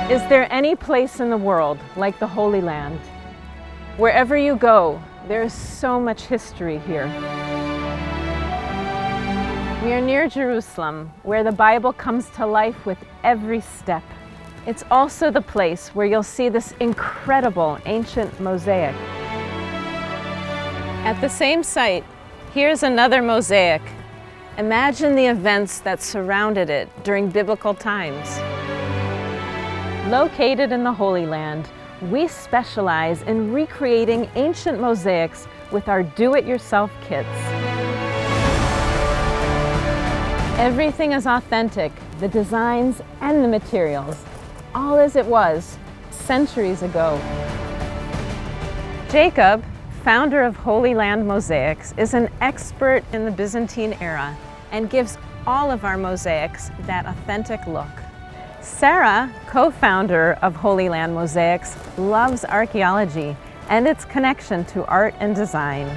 Is there any place in the world like the Holy Land? Wherever you go, there is so much history here. We are near Jerusalem, where the Bible comes to life with every step. It's also the place where you'll see this incredible ancient mosaic. At the same site, here's another mosaic. Imagine the events that surrounded it during biblical times. Located in the Holy Land, we specialize in recreating ancient mosaics with our do-it-yourself kits. Everything is authentic, the designs and the materials, all as it was centuries ago. Jacob, founder of Holy Land Mosaics, is an expert in the Byzantine era and gives all of our mosaics that authentic look. Sarah, co-founder of Holy Land Mosaics, loves archaeology and its connection to art and design.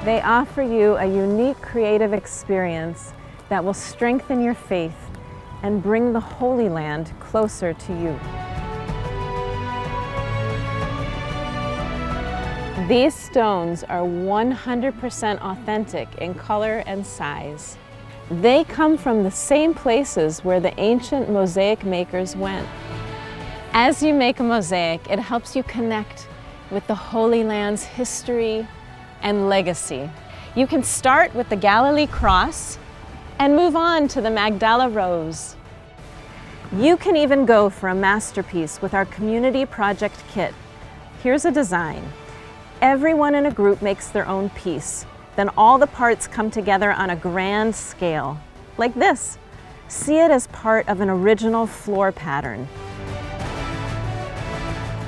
They offer you a unique creative experience that will strengthen your faith and bring the Holy Land closer to you. These stones are 100% authentic in color and size. They come from the same places where the ancient mosaic makers went. As you make a mosaic, it helps you connect with the Holy Land's history and legacy. You can start with the Galilee cross and move on to the Magdala Rose. You can even go for a masterpiece with our community project kit. Here's a design. Everyone in a group makes their own piece. Then all the parts come together on a grand scale, like this. See it as part of an original floor pattern.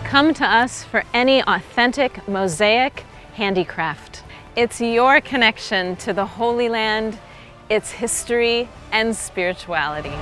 Come to us for any authentic mosaic handicraft. It's your connection to the Holy Land, its history and spirituality.